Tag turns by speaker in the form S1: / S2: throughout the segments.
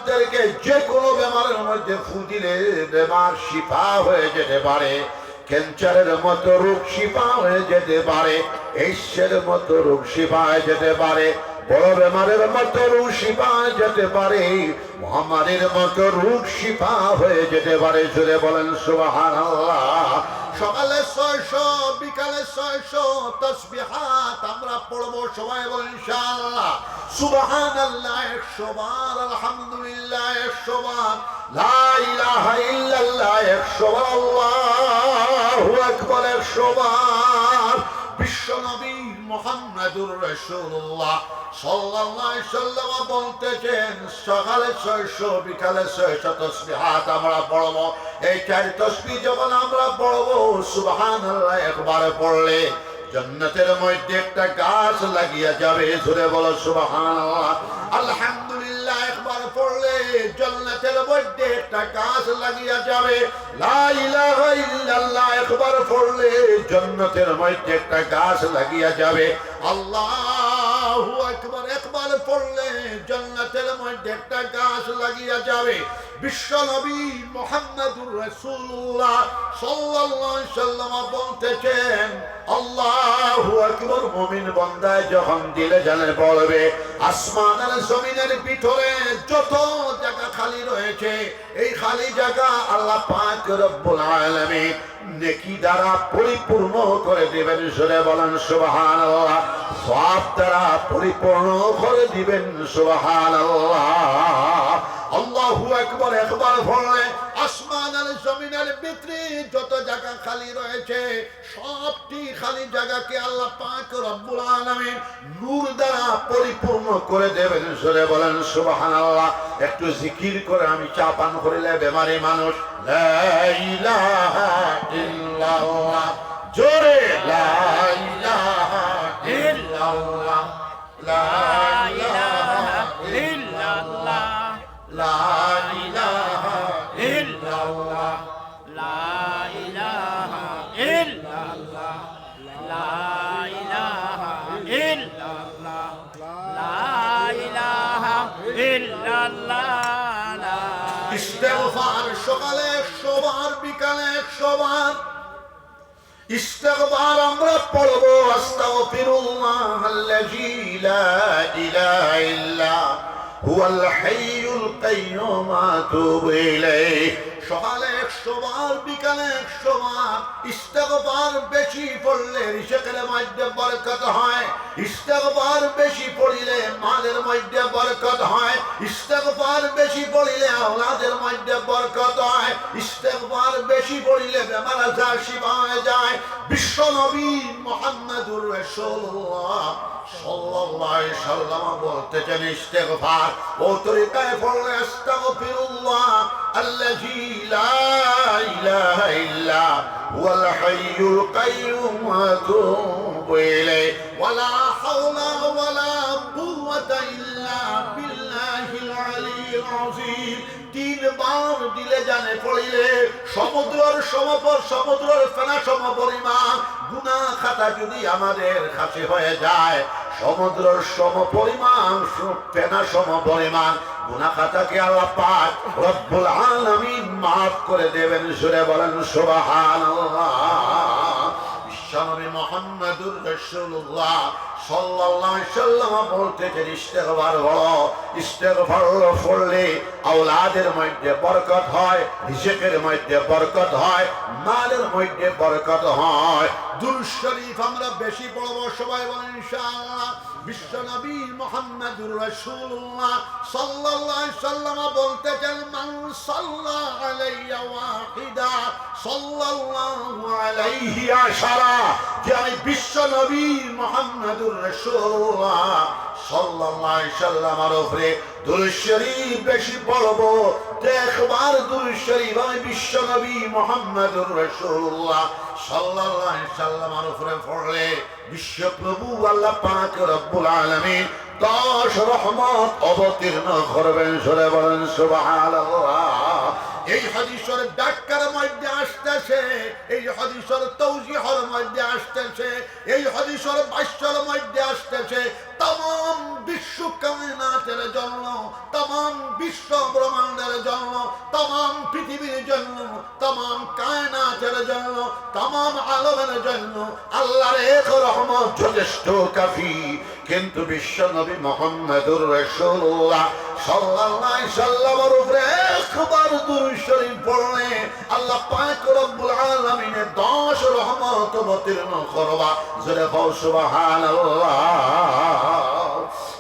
S1: মানুষদেরকে যে কোনো বেমারের মধ্যে ফু দিলে বেমার শিফা হয়ে যেতে পারে। ক্যান্সারের মতো রোগ শিফা হয়ে যেতে পারে, এইডসের মতো রোগ শিফা হয়ে যেতে পারে, বড় বেমারের মতো রোগ শিফা হয়ে যেতে পারে, মহামারীর মতো রোগ শিফা হয়ে যেতে পারে। জোরে বলেন সুবহানাল্লাহ। সকালে 600, বিকালে 600 তাসবিহাত আমরা পড়বো, সবাই বলেন ইনশাআল্লাহ। সুবহানাল্লাহ 100 বার, আলহামদুলিল্লাহ 100 বার, লা ইলাহা ইল্লাল্লাহ 100 বার, আল্লাহু আকবার 100 বার। বিশ্বনবী মুহাম্মদুর রাসূলুল্লাহ সাল্লাল্লাহু আলাইহি ওয়াসাল্লাম বলতেছেন, সকালে 600, বিকালে 600 তাসবিহাত আমরা পড়বো। এই 4 তাসবিহ যখন আমরা পড়বো, সুবহানাল্লাহ একবারে পড়লে জান্নাতের মধ্যে একটা গাছ লাগিয়া যাবে। জোরে বলো সুবহানাল্লাহ। আলহামদুলিল্লাহ একবার পড়লে জান্নাতের মধ্যে একটা গাছ লাগিয়া যাবে। লা ইলাহা ইল্লাল্লাহ একবার পড়লে জান্নাতের মধ্যে একটা গাছ লাগিয়া যাবে। আল্লাহু আকবার একবার পড়লে জান্নাতের মধ্যে একটা গাছ লাগিয়া যাবে। বিশ্বনবী মুহাম্মদুর রাসূলুল্লাহ সাল্লাল্লাহু আলাইহি ওয়াসাল্লাম বলতেছেন, আল্লাহু আকবার মুমিন বান্দা যখন দিলে জানে বলবে, আসমান আর জমিনের ভিতরে যত জায়গা খালি রয়েছে, এই খালি জায়গা আল্লাহ পাক রব্বুল আলামিন নেকি দ্বারা পরিপূর্ণ করে দিবেন। জোরে বলেন সুবহানাল্লাহ। সওয়াব দ্বারা পরিপূর্ণ করে দিবেন। সুবহানাল্লাহ। আল্লাহু আকবার একবার পড়লে আসমান আর জমিনের ভিতরে যত জায়গা খালি রয়েছে, সবটি খালি জায়গাকে আল্লাহ পাক রব্বুল আলামিন নূর দ্বারা পরিপূর্ণ করে দেবেন। জোরে বলেন সুবহানাল্লাহ। একটু জিকির করে আমি চা পান করিলে বেমারি মানুষ, লা ইলাহা ইল্লাল্লাহ, জোরে লা ইলাহা ইল্লাল্লাহ, লা ইলাহা ইল্লাল্লাহ, লা ইলাহা ইল্লাল্লাহ,
S2: লা ইলাহা ইল্লাল্লাহ, লা ইলাহা ইল্লাল্লাহ, লা ইলাহা ইল্লাল্লাহ।
S1: ইস্তেগফার সকালে 100 বার, বিকালে 100 বার ইস্তেগফার আমরা পড়বো। আস্তাগফিরুল্লাহ আল্লাযী লা ইলাহা ইল্লা হুয়াল হাইয়ুল কাইয়্যুম আতুবু ইলাইহি। সকালে 100 বার, বিকালে 100 বার ইস্তেগফার বেশি পড়লে রিজকের মধ্যে বরকত হয়। ইস্তেগফার বেশি পড়িলে মালের মধ্যে বরকত হয়। ইস্তেগফার বেশি পড়িলে আওলাদের মধ্যে বরকত হয়। ইস্তেগফার বেশি পড়িলে বেমার আজার শিফা হয়ে যায়। বিশ্বনবী মুহাম্মদুর রাসূলুল্লাহ সাল্লাল্লাহু আলাইহি ওয়াসাল্লাম বলতেছেন, ইস্তেগফার ও তরিকায় পড়লে আস্তাগফিরুল্লাহ আল্লাযী লা ইলাহা ইল্লা হুয়াল হাইয়ুল কাইয়্যুম আতুবু ইলাইহি ওয়ালা হাওলা ওয়ালা কুওয়াতা ইল্লা বিল্লাহিল আলিয়্যিল আযীম। 3 বার দিলে জানে পড়িলে সমুদ্রের ফেনা সমপরিমাণ গুনাহ খাতা যদি আমাদের কাছে হয়ে যায়, সমুদ্রের সমপরিমাণ ফেনা সমপরিমাণ গুনাহ খাতাকে আল্লাহ পাক রব্বুল আলামিন মাফ করে দেবেন। জোরে বলেন সুবহানাল্লাহ। বিশ্বনবী মুহাম্মদুর রাসূলুল্লাহ সাল্লাল্লাহু আলাইহি ওয়াসাল্লাম বলতেছেন, ইস্তেগফার বলো। ইস্তেগফার পড়লে আওলাদের মধ্যে বরকত হয়, রিজকের মধ্যে বরকত হয়, মালের মধ্যে বরকত হয়। দুরূদ শরীফ আমরা বেশি পড়ব, সবাই বলেন ইনশাআল্লাহ। বিশ্বনবী মুহাম্মদুর রাসূলুল্লাহ সাল্লাল্লাহু আলাইহি ওয়াসাল্লাম বলতেছেন, মান সাল্লা আলাইয়া ওয়াহিদা সাল্লাল্লাহু আলাইহি আশারা। যে আমি বিশ্বনবী মুহাম্মদুর রাসূলুল্লাহ সাল্লাল্লাহু আলাইহি ওয়াসাল্লামের উপরে দুরূদ শরীফ বেশি পড়ব, একবার দুরূদ শরীফ আমি বিশ্বনবী মুহাম্মদুর রাসূলুল্লাহ সাল্লাল্লাহু আলাইহি ওয়াসাল্লামের উপরে পড়লে বিশ্বপ্রভু আল্লাহ পাক রব্বুল আলামিন 10 রহমত অবতীর্ণ করবেন। জোরে বলেন সুবহানাল্লাহ। এই হাদিসের ব্যাখ্যার মধ্যে আসতেছে, এই হাদিসের তাওজীহের মধ্যে আসতেছে, এই হাদিসের ভাষ্যের মধ্যে আসতেছে, तमाम विश्व कायनातेर जन्य तमाम विश्व ब्रह्मांडेर जन्य तमाम पृथिवीर जन्य तमाम कायनातेर जन्य तमाम आलमेर जन्य आल्लाहर एक रहमत যথেষ্ট কাফি কিন্তু বিশ্ব নবী মুহাম্মদুর রাসূলুল্লাহ সাল্লাল্লাহু আলাইহি সাল্লামের উপরে একবার দুরূদ শরীফ পড়লে আল্লাহ পাক রব্বুল আলামিনের 10 রহমত অবতীর্ণ করবা জোরে বল সুবহানাল্লাহ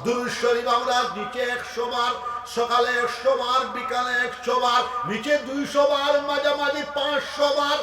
S1: দুরূদ শরীফ আমরা নিচে 100 বার সকালে 100 বার বিকালে 100 বার নিচে 200 বার মাঝামাঝি 500 বার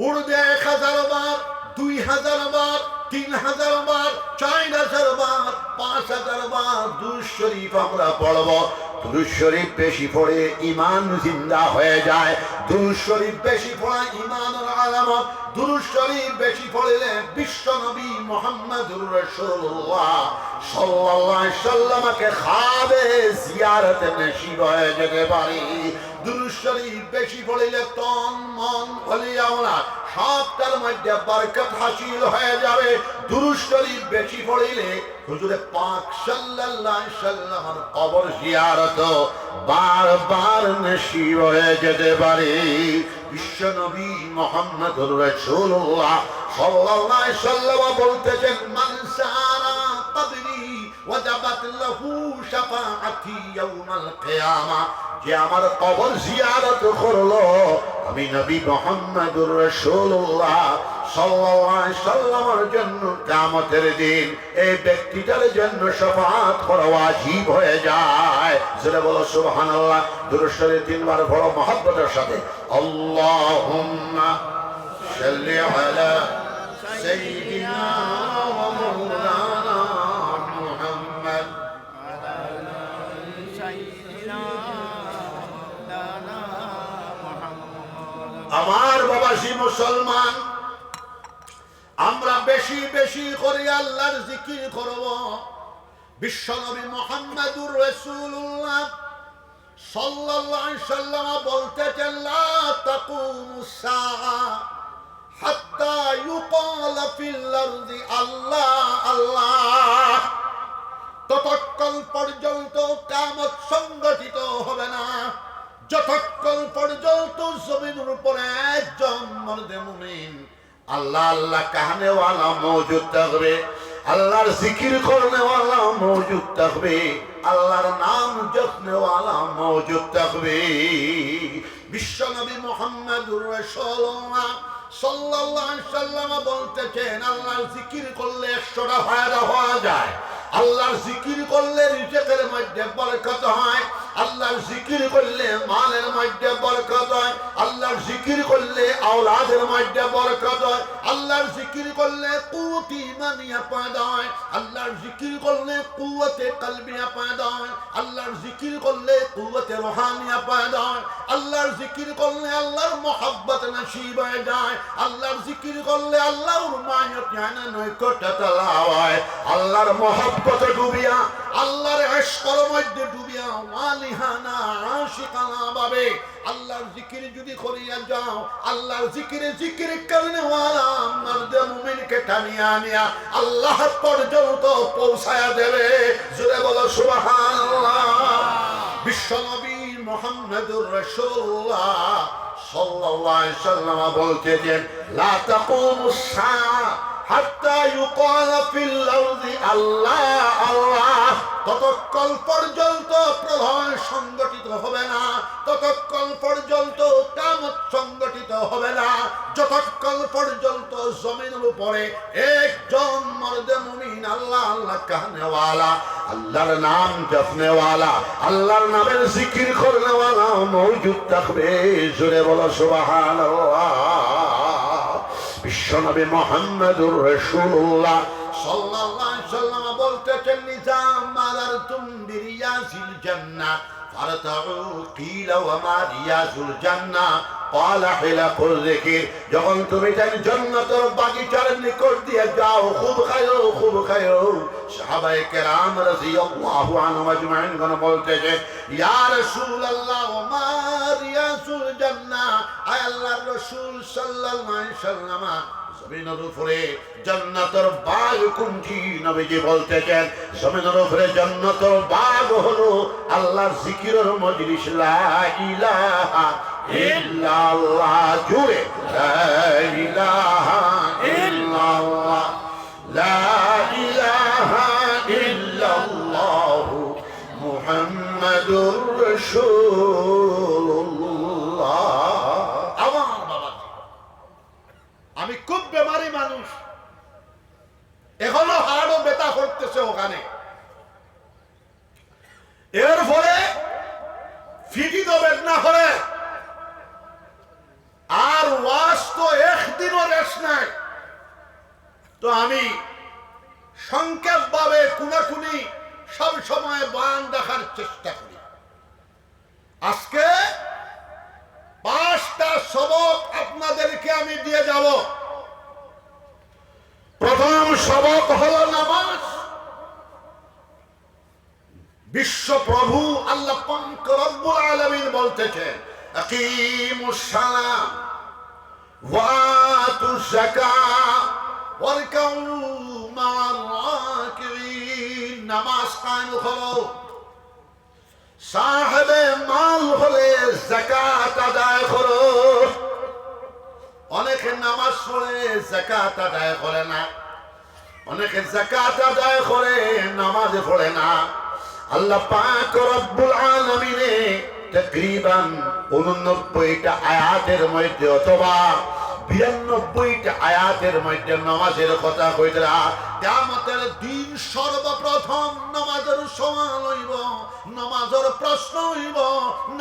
S1: উর্দে 1000 বার 2000 বার 3000 বার 4000 বার 5000 বার দুরূদ শরীফ আমরা পড়ব দুরূদ শরীফ বেশি পড়ে ঈমান জিন্দা হয়ে যায় দুরূদ শরীফ বেশি পড়া ঈমানের আলামত দুরূদ শরীফ বেশি পড়লে বিশ্ব নবী মুহাম্মদুর রাসূলুল্লাহ সাল্লাল্লাহু আলাইহি সাল্লামকে খাবে জিয়ারত নসিব হয়ে যেতে পারে দুরূদ শরীফ বেশি পড়লে তন মন ওলিয়াওয়ালা সবটার মধ্যে বরকত হাসিল হয়ে যাবে দুরূদ শরীফ বেশি পড়লে হুজুরে পাক সাল্লাল্লাহু আলাইহি সাল্লামের কবর জিয়ারত বারবার নসিব হয়ে যেতে পারে বিশ্ব নবী মুহাম্মদুর রাসূলুল্লাহ সাল্লাল্লাহু আলাইহি সাল্লাম বলতেছেন মান সারা কবরি ওয়াজাবাত লাহু শাফাআতি ইয়াউমাল কিয়ামা যে আমার কবর জিয়ারত করলো আমি নবী মুহাম্মদুর রাসূলুল্লাহ সাল্লাল্লাহু আলাইহি সাল্লামের জন্য কিয়ামতের দিন এই ব্যক্তিটার জন্য শাফাআত করা ওয়াজিব হয়ে যায় জোরে বলো সুবহানাল্লাহ দুরূদ শরীফ তিনবার পড়ো মহব্বতের সাথে আল্লাহুম্মা সাল্লি আলা সাইয়্যিদিনা ওয়া মাওলানা মুহাম্মদ আমার বাবাজি মুসলমান আমরা বেশি বেশি করে আল্লাহর জিকির করব বিশ্বনবী মুহাম্মদুর রাসূলুল্লাহ সাল্লাল্লাহু আলাইহি সাল্লাম বলতেছেন লা তাকুমুস সাআ হাত্তা ইউকাল ফিল আরদি আল্লাহ আল্লাহ ততক্ষণ পর্যন্ত কিয়ামত সংগঠিত হবে না যতক্ষণ পর্যন্ত জমিনের উপরে একজন মর্দে মুমিন আল্লাহ আল্লাহ कहने वाला मौजूद থাকবে আল্লাহর জিকির করনে वाला मौजूद থাকবে আল্লাহর নাম জপনে वाला मौजूद থাকবে বিশ্বনবী মুহাম্মদুর রাসূলুল্লাহ সাল্লাল্লাহু আলাইহি সাল্লাম বলতেছেন আল্লাহর জিকির করলে 100টা ফায়দা হওয়া যায় আল্লাহর জিকির করলে রিজিকের মধ্যে বরকত হয় আল্লাহর জিকির করলে মালের মধ্যে বরকত হয় আল্লাহর জিকির করলে আওলাদের মধ্যে বরকত হয় আল্লাহর জিকির করলে কুওয়াত ঈমানিয়া পয়দা হয় আল্লাহর জিকির করলে কুওয়াতে কলবিয়া পয়দা হয় আল্লাহর জিকির করলে কুওয়াতে রুহানিয়া পয়দা হয় আল্লাহর জিকির করলে আল্লাহর মহব্বত নসিব হয়ে যায় আল্লাহর জিকির করলে আল্লাহর মায়াত জানা নৈকট্যতা লাভ হয় আল্লাহর মহব্বত ডুবিয়া আল্লাহর ইশকের মধ্যে ডুবিয়া ওয়ালিহানা আশিকানা ভাবে আল্লাহর জিকির যদি করিয়া যাও আল্লাহর জিকিরে জিকির করনে वाला মর্দ মুমিনকে টানিয়া আনিয়া আল্লাহ পর্যন্ত পৌঁছায়া দেবে জোরে বলো সুবহানাল্লাহ বিশ্বনবী মুহাম্মদুর রাসূলুল্লাহ সাল্লাল্লাহু আলাইহি সাল্লাম বলতেছেন লা তাকুমুস সাআ হাত্তা ইউকাল ফিল আরদি আল্লাহ আল্লাহ ততক্ষণ পর্যন্ত প্রলয় সংগঠিত হবে না ততক্ষণ পর্যন্ত কিয়ামত সংগঠিত হবে না যতক্ষণ পর্যন্ত জমিনের উপরে একজন মর্দে মুমিন আল্লাহ আল্লাহ कहने वाला আল্লাহর নাম জপনে वाला আল্লাহর নামের জিকির করনে वाला মওজুদ থাকবে জোরে বলো সুবহানাল্লাহ বিশ্বনবী মুহাম্মদুর রাসূলুল্লাহ সাল্লাল্লাহু আলাইহি সাল্লাম বলতেছেন নিজাম মারারতুম বিরিয়াজিল জান্নাহ ফারতাউ কিলা ওয়া মা রিয়াজুল জান্নাহ ক্বালা হিলাকুল যিকির যখন তুমি জান্নাতের বাগিচার নিকট দিয়ে যাও খুব খায়ো সাহাবায়ে কেরাম রাদিয়াল্লাহু আনহুম আজমাইন গণ বলতেছেন ইয়া রাসূলুল্লাহ ওয়া মা রিয়াজুল জান্নাহ আয় আল্লাহর রাসূল সাল্লাল্লাহু আলাইহি সাল্লাম জমিনের উপরে জান্নাতের বাগ কোনটি নবীজি বলতেছেন জমিনের উপরে জান্নাতের বাগ হলো আল্লাহর জিকিরের মজলিস লা ইলাহা ইল্লাল্লাহ জুড়ে লা ইলাহা ইল্লাল্লাহ লা ইলাহা ইল্লাল্লাহ মুহাম্মাদুর রাসূলুল্লাহ। আমার বাবা আমি খুব বেমারি মানুষ, এখনো হাড়ও ব্যথা করতেছে ওখানে, এর ফলে ফিটি তো বেদনা করে আর ওয়াজ তো একদিনও রেশ নাই। তো আমি সংক্ষেপ ভাবে কুনাকুনি সব সময় বয়ান দেখার চেষ্টা করি। আজকে 5টা সবক আপনাদেরকে আমি দিয়ে যাব। প্রথম সবক হলো নামাজ। বিশ্ব প্রভু আল্লাহ পাক রব্বুল আলামিন বলতেছেন আকিমুস সালাম ওয়া আতুজ যাকাত ওয়ারকাউ মা'আর রাকিঈন। নামাজ কায়েম করো, সাহেবে মাল হলে যাকাত আদায় করো। অনেকে নামাজ পড়ে যাকাত আদায় করে না, অনেকে যাকাত আদায় করে নামাজ পড়ে না। আল্লাহ পাক রব্বুল আলামিনে তাকরিবান 89টা আয়াতের মধ্যে অথবা 92টা আয়াতের মধ্যে নামাজের কথা কইরা কিয়ামতের দিন সর্বপ্রথম নামাজের সমান হইব, নামাজের প্রশ্ন হইব,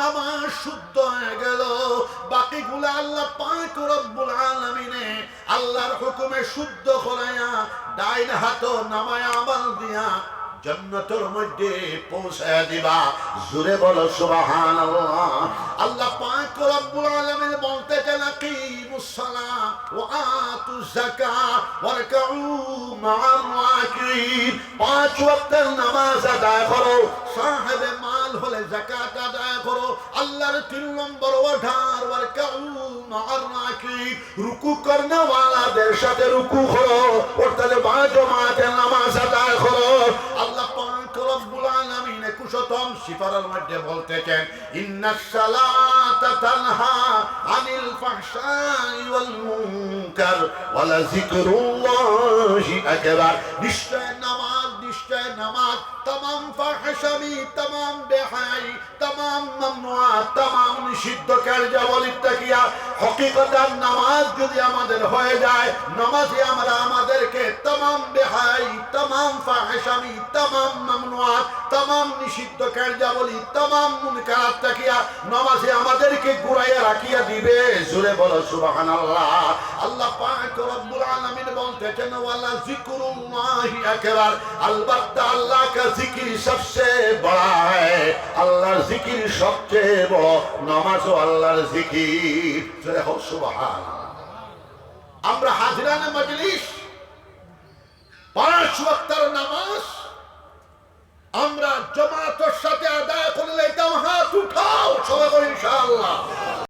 S1: নামাজ শুদ্ধ হয়ে গেল। বাকিগুলো আল্লাহ পাক রব্বুল আলামিনে আল্লাহর হুকুমে শুদ্ধ করায়া ডাইন হাত নামায় আমল দিয়া জান্নাতের মধ্যে পৌঁছায়া দিবা। জোরে বলো সুবহানাল্লাহ। আল্লাহ পাক রব্বুল আলামিন বলতেছেন আকিমুস সালাত ওয়া আতুজ যাকাত ওয়ারকাউ মা'আর রাকিঈন। 5 ওয়াক্তের নামাজ আদায় করো, সাহেবে মাল হলে যাকাত আদায় করো। আল্লাহর 3 নম্বর ওয়ার্ডার ওয়ারকাউ মা'আর রাকিঈন, রুকু করনে ওয়ালাদের সাথে রুকু করো, অর্থাৎ জামাতে নামাজ আদায় করো। আল্লাহ পাক রব্বুল আলামিন 21ম সিফারের মধ্যে বলতেছেন ইন্নাস সালাতা তানহা আনিল ফাহশাই ওয়াল মুনকার ওয়া লাযিকরুল্লাহি আকবার। নিশ্চয় নামাজ तमाम ফাহশামি, तमाम বেহাই, तमाम মামনুআত, तमाम নিষিদ্ধ কার্যাবলীর তাকিয়া হকিকতান নামাজ যদি আমাদের হয়ে যায়, নামাজে আমরা আমাদেরকে तमाम বেহাই, तमाम ফাহশামি, तमाम মামনুআত, तमाम নিষিদ্ধ কার্যাবলী, तमाम মুনকারাত তাকিয়া নামাজে আমাদেরকে ঘুরাইয়া রাখিয়া দিবে। জোরে বলো সুবহানাল্লাহ। আল্লাহ পাক রব্বুল আলামিন বলতেছেন ওয়ালা যিকরুল্লাহি আকবার। अलबत्ता अल्लाह का जिक्र सबसे बड़ा है, अल्लाहर जिक्र सबसे बड़ा नमाज अल्लाहर जिक्र। सुभान আমরা হাজিরানে মজলিস 5 ওয়াক্তের নামাজ আমরা জামাতের সাথে আদায় করলে হাত উঠাও সবাই ইনশাআল্লাহ।